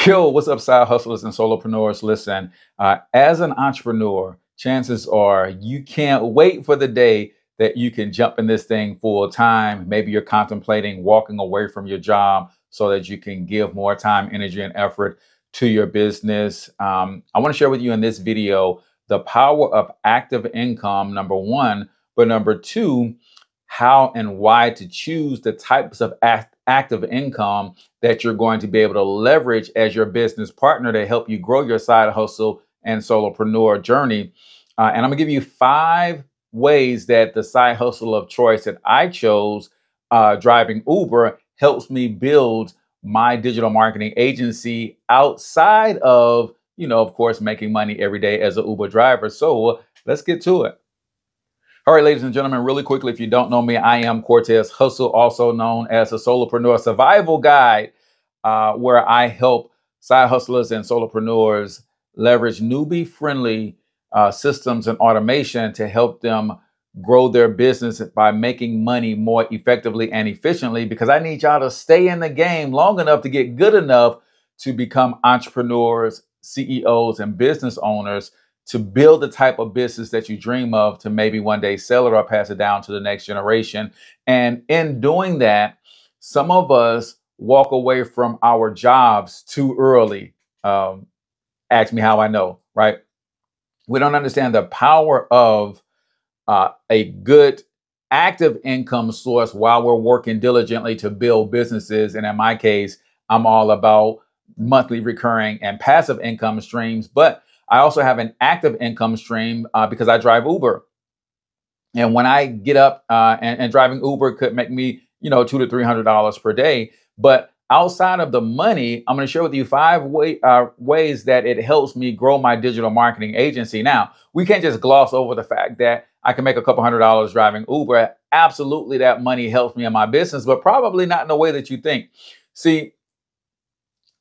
Yo, what's up, side hustlers and solopreneurs? Listen, as an entrepreneur, chances are you can't wait for the day that you can jump in this thing full time. Maybe you're contemplating walking away from your job so that you can give more time, energy, and effort to your business. I want to share with you in this video the power of active income, number one, but number two, how and why to choose the types of active income that you're going to be able to leverage as your business partner to help you grow your side hustle and solopreneur journey. And I'm gonna give you 5 ways that the side hustle of choice that I chose, driving Uber, helps me build my digital marketing agency outside of, of course, making money every day as an Uber driver. So let's get to it. All right, ladies and gentlemen, really quickly, if you don't know me, I am Cortez Hustle, also known as a Solopreneur Survival Guide, where I help side hustlers and solopreneurs leverage newbie-friendly systems and automation to help them grow their business by making money more effectively and efficiently, because I need y'all to stay in the game long enough to get good enough to become entrepreneurs, CEOs, and business owners, to build the type of business that you dream of, to maybe one day sell it or pass it down to the next generation. And in doing that, some of us walk away from our jobs too early. Ask me how I know, right? We don't understand the power of a good active income source while we're working diligently to build businesses. And in my case, I'm all about monthly recurring and passive income streams, but I also have an active income stream because I drive Uber. And when I get up and driving Uber could make me, $200 to $300 per day. But outside of the money, I'm going to share with you 5 ways that it helps me grow my digital marketing agency. Now, we can't just gloss over the fact that I can make a couple $100s driving Uber. Absolutely, that money helps me in my business, but probably not in the way that you think. See,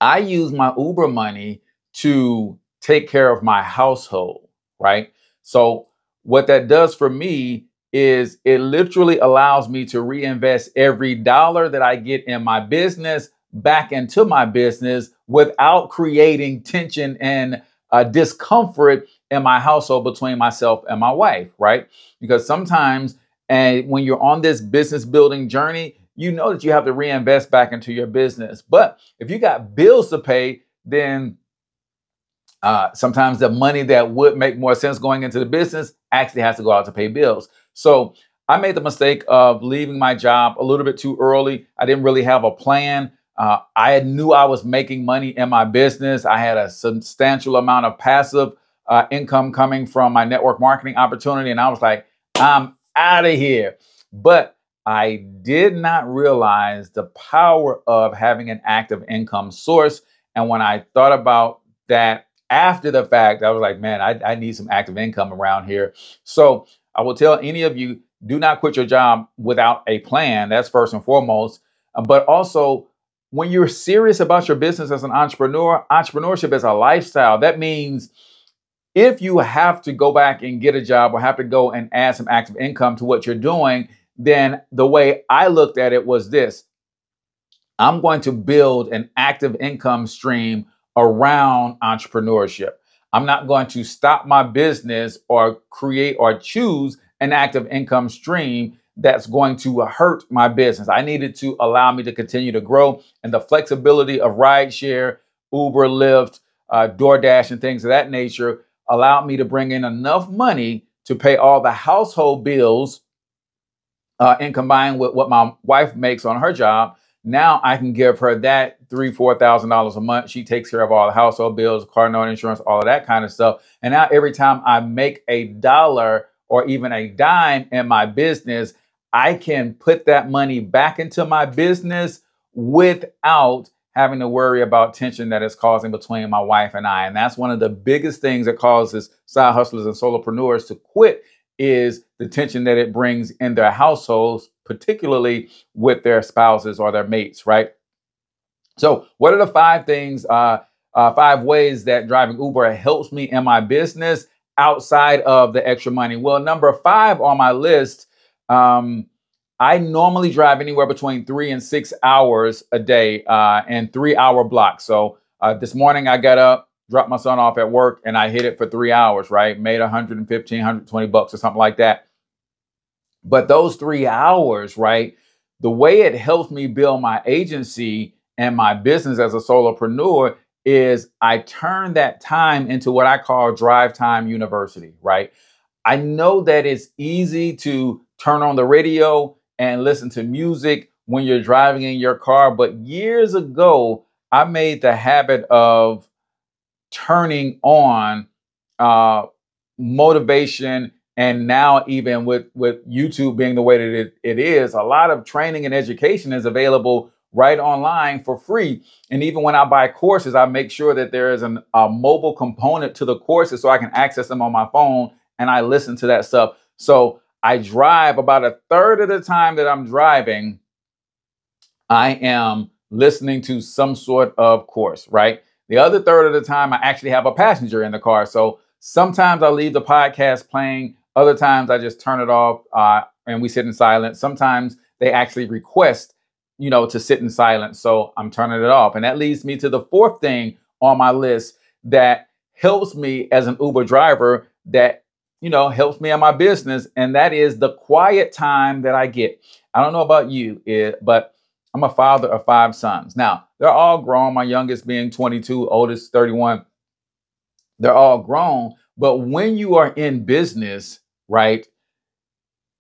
I use my Uber money to take care of my household, right? So what that does for me is it literally allows me to reinvest every dollar that I get in my business back into my business without creating tension and discomfort in my household between myself and my wife, right? Because sometimes, and when you're on this business building journey, you know that you have to reinvest back into your business. But if you got bills to pay, then sometimes the money that would make more sense going into the business actually has to go out to pay bills. So I made the mistake of leaving my job a little bit too early. I didn't really have a plan. I knew I was making money in my business. I had a substantial amount of passive income coming from my network marketing opportunity. And I was like, I'm out of here. But I did not realize the power of having an active income source. And when I thought about that after the fact, I was like, man, I need some active income around here. So I will tell any of you, do not quit your job without a plan. That's first and foremost. But also, when you're serious about your business as an entrepreneur, entrepreneurship is a lifestyle. That means if you have to go back and get a job or have to go and add some active income to what you're doing, then the way I looked at it was this: I'm going to build an active income stream around entrepreneurship. I'm not going to stop my business or create or choose an active income stream that's going to hurt my business. I needed to allow me to continue to grow, and the flexibility of rideshare, Uber, Lyft, DoorDash, and things of that nature allowed me to bring in enough money to pay all the household bills and combined with what my wife makes on her job. Now I can give her that $3,000-$4,000 a month. She takes care of all the household bills, car note, insurance, all of that kind of stuff. And now every time I make a dollar or even a dime in my business, I can put that money back into my business without having to worry about tension that it's causing between my wife and I. And that's one of the biggest things that causes side hustlers and solopreneurs to quit, is the tension that it brings in their households, particularly with their spouses or their mates, right? So what are the 5 things, 5 ways that driving Uber helps me in my business outside of the extra money? Well, number 5 on my list, I normally drive anywhere between 3 and 6 hours a day in 3-hour blocks. So This morning I got up, dropped my son off at work, and I hit it for 3 hours, right? Made 115, 120 bucks or something like that. But those 3 hours, right? The way it helps me build my agency and my business as a solopreneur is I turn that time into what I call drive time university, right? I know that it's easy to turn on the radio and listen to music when you're driving in your car. But years ago, I made the habit of turning on uh, motivation. And now, even with YouTube being the way that it is, a lot of training and education is available right online for free. And even when I buy courses, I make sure that there is a mobile component to the courses so I can access them on my phone and I listen to that stuff. So I drive about a third of the time that I'm driving, I am listening to some sort of course, right? The other third of the time, I actually have a passenger in the car. So sometimes I leave the podcast playing. Other times I just turn it off and we sit in silence. Sometimes they actually request, to sit in silence. So I'm turning it off. And that leads me to the fourth thing on my list that helps me as an Uber driver, that, helps me in my business. And that is the quiet time that I get. I don't know about you, but I'm a father of 5 sons. Now, they're all grown, my youngest being 22, oldest 31. They're all grown. But when you are in business, right,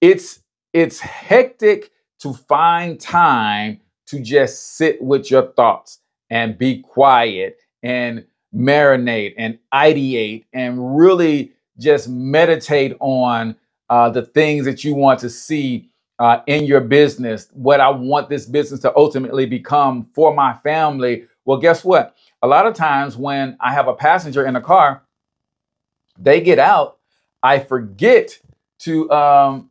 it's hectic to find time to just sit with your thoughts and be quiet and marinate and ideate and really just meditate on the things that you want to see in your business, what I want this business to ultimately become for my family. Well, guess what? A lot of times when I have a passenger in the car, they get out, I forget to turn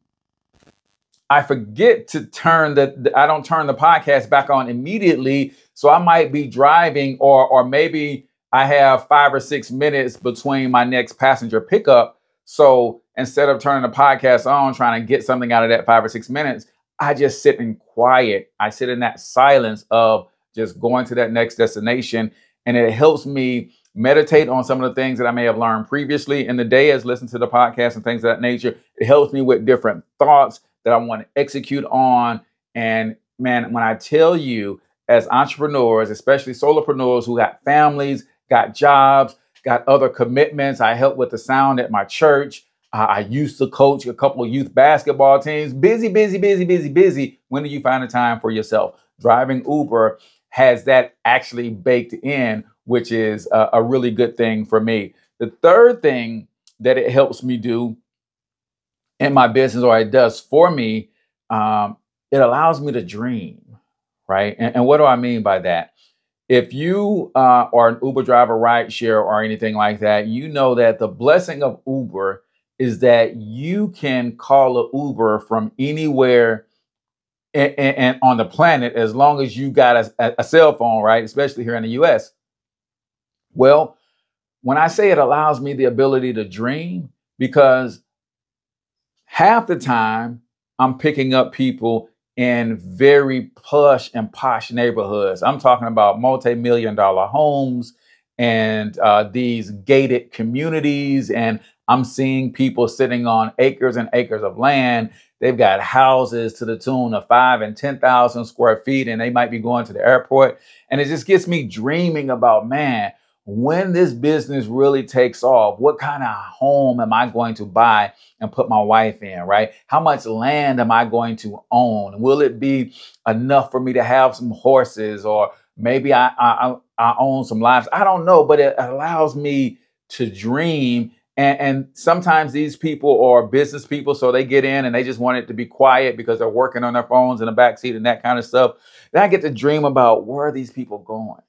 I don't turn the podcast back on immediately. So I might be driving or maybe I have 5 or 6 minutes between my next passenger pickup. So instead of turning the podcast on, trying to get something out of that 5 or 6 minutes, I just sit in quiet. I sit in that silence of just going to that next destination. And it helps me meditate on some of the things that I may have learned previously in the day as listening to the podcast and things of that nature. It helps me with different thoughts that I want to execute on. And man, when I tell you, as entrepreneurs, especially solopreneurs who got families, got jobs, got other commitments, I help with the sound at my church. I used to coach a couple of youth basketball teams. Busy, busy, busy, busy, busy. When do you find the time for yourself? Driving Uber has that actually baked in, which is a really good thing for me. The third thing that it helps me do in my business, or it does for me, it allows me to dream, right? And what do I mean by that? If you are an Uber driver, rideshare, or anything like that, you know that the blessing of Uber is that you can call an Uber from anywhere and on the planet as long as you got a cell phone, right? Especially here in the US. Well, when I say it allows me the ability to dream, because half the time I'm picking up people in very plush and posh neighborhoods. I'm talking about multi-million-dollar homes and these gated communities. And I'm seeing people sitting on acres and acres of land. They've got houses to the tune of 5 and 10,000 square feet, and they might be going to the airport. And it just gets me dreaming about, man, when this business really takes off, what kind of home am I going to buy and put my wife in, right? How much land am I going to own? Will it be enough for me to have some horses, or maybe I own some lives? I don't know, but it allows me to dream. And sometimes these people are business people, so they get in and they just want it to be quiet because they're working on their phones in the backseat and that kind of stuff. Then I get to dream about, where are these people going,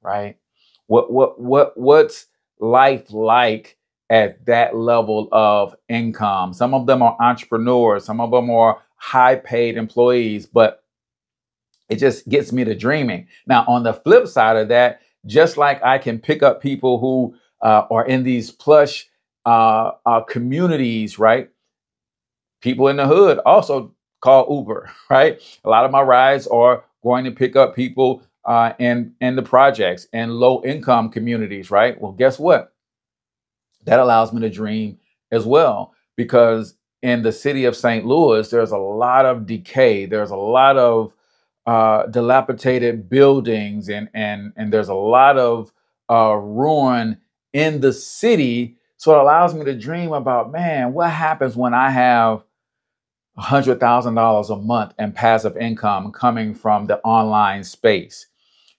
right? What's life like at that level of income? Some of them are entrepreneurs, some of them are high paid employees, but it just gets me to dreaming. Now, on the flip side of that, just like I can pick up people who are in these plush communities, right? People in the hood also call Uber, right? A lot of my rides are going to pick up people in the projects and low income communities, right? Well, guess what? That allows me to dream as well, because in the city of St. Louis, there's a lot of decay. There's a lot of dilapidated buildings, and there's a lot of ruin in the city. So it allows me to dream about, man, what happens when I have $100,000 a month in passive income coming from the online space?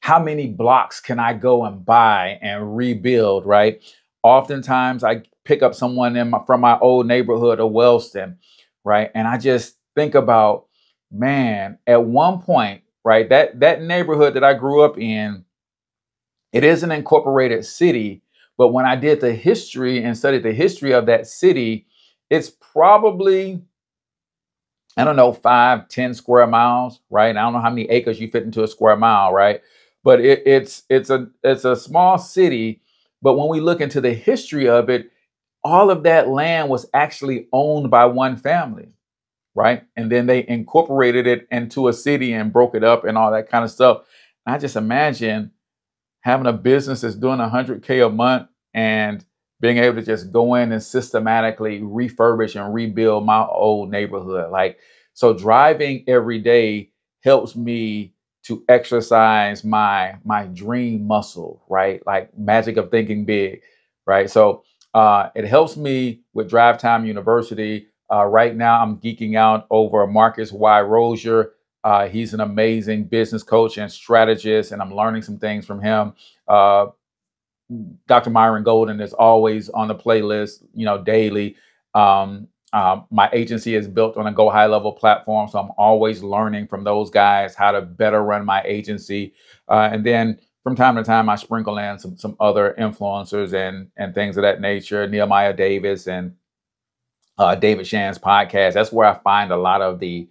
How many blocks can I go and buy and rebuild, right? Oftentimes I pick up someone from my old neighborhood of Wellston, right? And I just think about, man, at one point, right, that neighborhood that I grew up in, it is an incorporated city, but when I did the history and studied the history of that city, it's probably, I don't know, 5, 10 square miles, right? I don't know how many acres you fit into a square mile, right? But it's a small city. But when we look into the history of it, all of that land was actually owned by one family, right? And then they incorporated it into a city and broke it up and all that kind of stuff. And I just imagine having a business that's doing 100K a month and being able to just go in and systematically refurbish and rebuild my old neighborhood. Like, so driving every day helps me to exercise my dream muscle, right? Like magic of thinking big, right? So it helps me with Drive Time University. Right now, I'm geeking out over Marcus Y. Rozier. He's an amazing business coach and strategist, and I'm learning some things from him. Dr. Myron Golden is always on the playlist, daily. My agency is built on a Go High Level platform, so I'm always learning from those guys how to better run my agency. And then from time to time, I sprinkle in some other influencers and things of that nature. Nehemiah Davis and David Shan's podcast. That's where I find a lot of the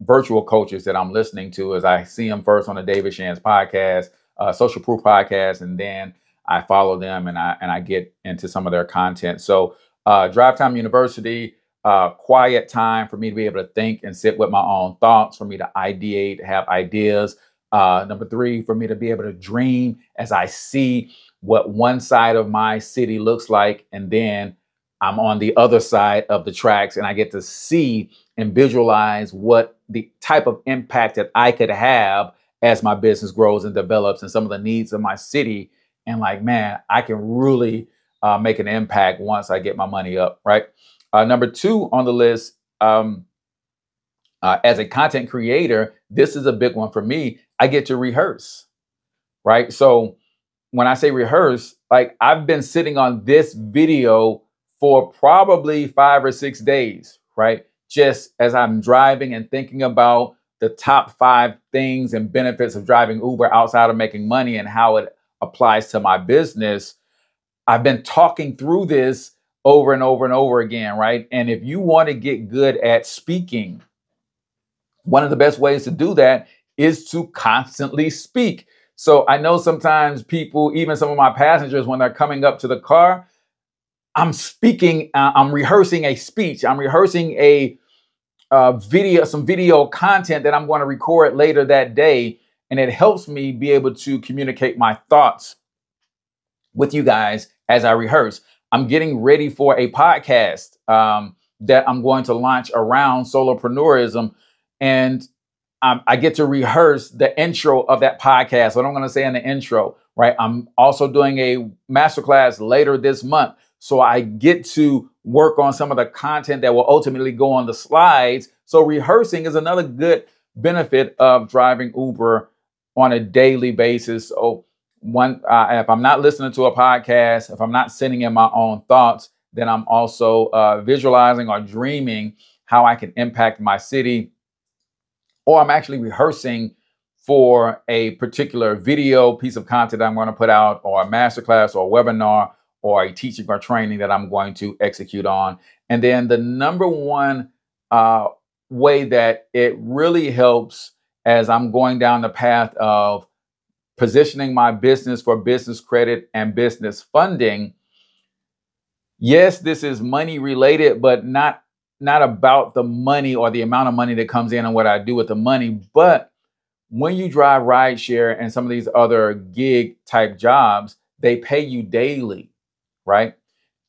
virtual coaches that I'm listening to. As I see them first on the David Shan's podcast, Social Proof podcast, and then I follow them and I get into some of their content. So Drive Time University, quiet time for me to be able to think and sit with my own thoughts, for me to ideate, have ideas. Number 3, for me to be able to dream as I see what one side of my city looks like, and then I'm on the other side of the tracks and I get to see and visualize what the type of impact that I could have as my business grows and develops and some of the needs of my city. And like, man, I can really make an impact once I get my money up, right? Number 2 on the list, as a content creator, this is a big one for me. I get to rehearse, right? So when I say rehearse, like I've been sitting on this video for probably 5 or 6 days, right? Just as I'm driving and thinking about the top 5 things and benefits of driving Uber outside of making money and how it applies to my business. I've been talking through this over and over and over again, right? And if you want to get good at speaking, one of the best ways to do that is to constantly speak. So I know sometimes people, even some of my passengers, when they're coming up to the car, I'm speaking, I'm rehearsing a speech. I'm rehearsing a some video content that I'm going to record later that day. And it helps me be able to communicate my thoughts with you guys as I rehearse. I'm getting ready for a podcast that I'm going to launch around solopreneurism. And I get to rehearse the intro of that podcast. What I'm going to say in the intro, right? I'm also doing a masterclass later this month. So I get to work on some of the content that will ultimately go on the slides. So rehearsing is another good benefit of driving Uber on a daily basis. So if I'm not listening to a podcast, if I'm not sitting in my own thoughts, then I'm also visualizing or dreaming how I can impact my city, or I'm actually rehearsing for a particular video piece of content I'm going to put out, or a masterclass or a webinar or a teaching or training that I'm going to execute on. And then the number one way that it really helps as I'm going down the path of positioning my business for business credit and business funding. Yes, this is money related, but not about the money or the amount of money that comes in and what I do with the money, but when you drive rideshare and some of these other gig type jobs, they pay you daily, right?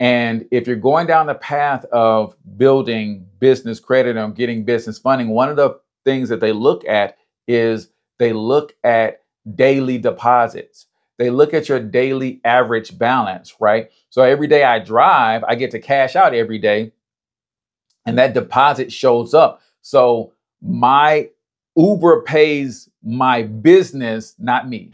And if you're going down the path of building business credit and getting business funding, one of the things that they look at is they look at daily deposits. They look at your daily average balance, right? So every day I drive, I get to cash out every day, and that deposit shows up. So my Uber pays my business, not me,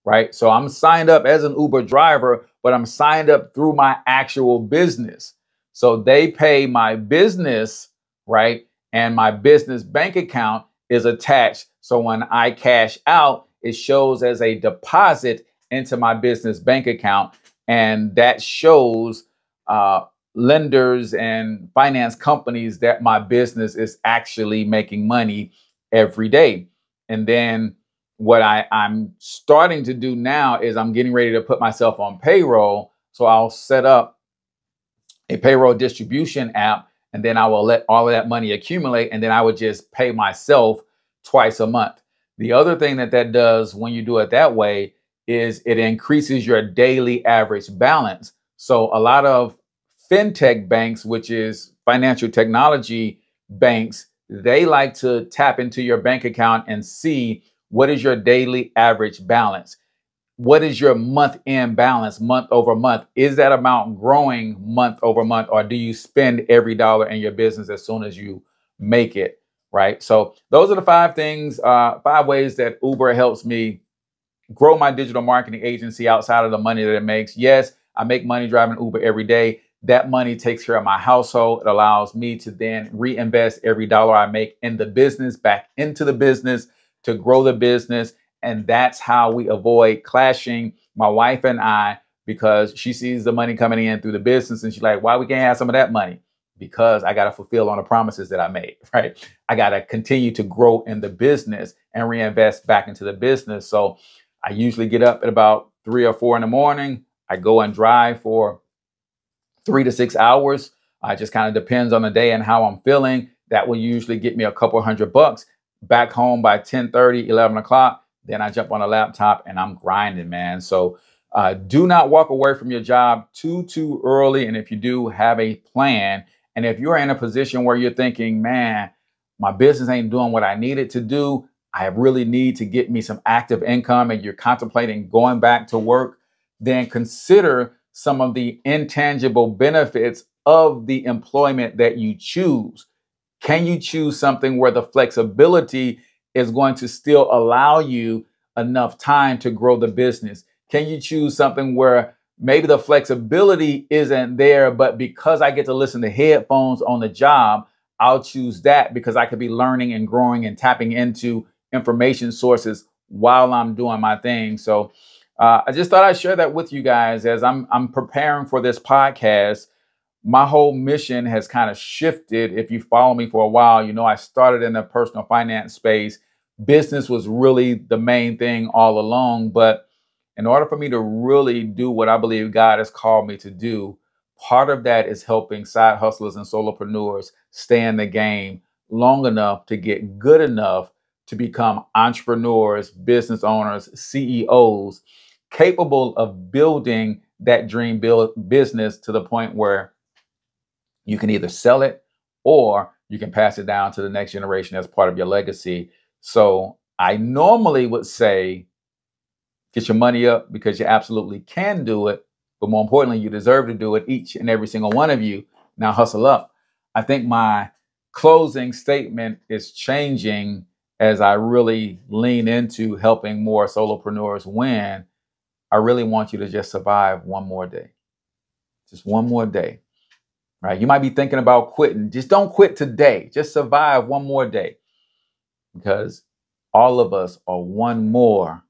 right? So I'm signed up as an Uber driver, but I'm signed up through my actual business. So they pay my business, right? And my business bank account is attached. So when I cash out, it shows as a deposit into my business bank account. And that shows lenders and finance companies that my business is actually making money every day. And then what I'm starting to do now is I'm getting ready to put myself on payroll. So I'll set up a payroll distribution app, and then I will let all of that money accumulate, and then I would just pay myself twice a month. The other thing that that does when you do it that way is it increases your daily average balance. So a lot of fintech banks, which is financial technology banks, they like to tap into your bank account and see what is your daily average balance. What is your month end balance month over month? Is that amount growing month over month, or do you spend every dollar in your business as soon as you make it? Right. So those are the 5 things, 5 ways that Uber helps me grow my digital marketing agency outside of the money that it makes. Yes, I make money driving Uber every day. That money takes care of my household. It allows me to then reinvest every dollar I make in the business, back into the business to grow the business. And that's how we avoid clashing, my wife and I, because she sees the money coming in through the business and she's like, why we can't have some of that money? Because I got to fulfill on the promises that I made, right? I got to continue to grow in the business and reinvest back into the business. So I usually get up at about 3 or 4 in the morning. I go and drive for 3 to 6 hours. It just kind of depends on the day and how I'm feeling. That will usually get me a couple $100 back home by 10:30, 11 o'clock. Then I jump on a laptop and I'm grinding, man. So do not walk away from your job too early. And if you do, have a plan. And if you're in a position where you're thinking, man, my business ain't doing what I need it to do, I really need to get me some active income, and you're contemplating going back to work, then consider some of the intangible benefits of the employment that you choose. Can you choose something where the flexibility is going to still allow you enough time to grow the business? Can you choose something where maybe the flexibility isn't there, but because I get to listen to headphones on the job, I'll choose that because I could be learning and growing and tapping into information sources while I'm doing my thing. So I just thought I'd share that with you guys as I'm preparing for this podcast. My whole mission has kind of shifted. If you follow me for a while, you know I started in the personal finance space. Business was really the main thing all along. But in order for me to really do what I believe God has called me to do, part of that is helping side hustlers and solopreneurs stay in the game long enough to get good enough to become entrepreneurs, business owners, CEOs, capable of building that dream business to the point where you can either sell it or you can pass it down to the next generation as part of your legacy. So I normally would say, get your money up because you absolutely can do it. But more importantly, you deserve to do it, each and every single one of you. Now hustle up. I think my closing statement is changing as I really lean into helping more solopreneurs win. I really want you to just survive one more day. Just one more day. Right? You might be thinking about quitting. Just don't quit today. Just survive one more day. Because all of us are one more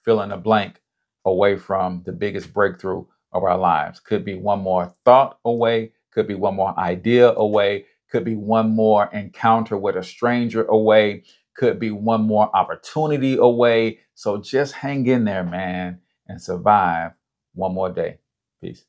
fill in the blank away from the biggest breakthrough of our lives. Could be one more thought away, could be one more idea away, could be one more encounter with a stranger away, could be one more opportunity away. So just hang in there, man, and survive one more day. Peace.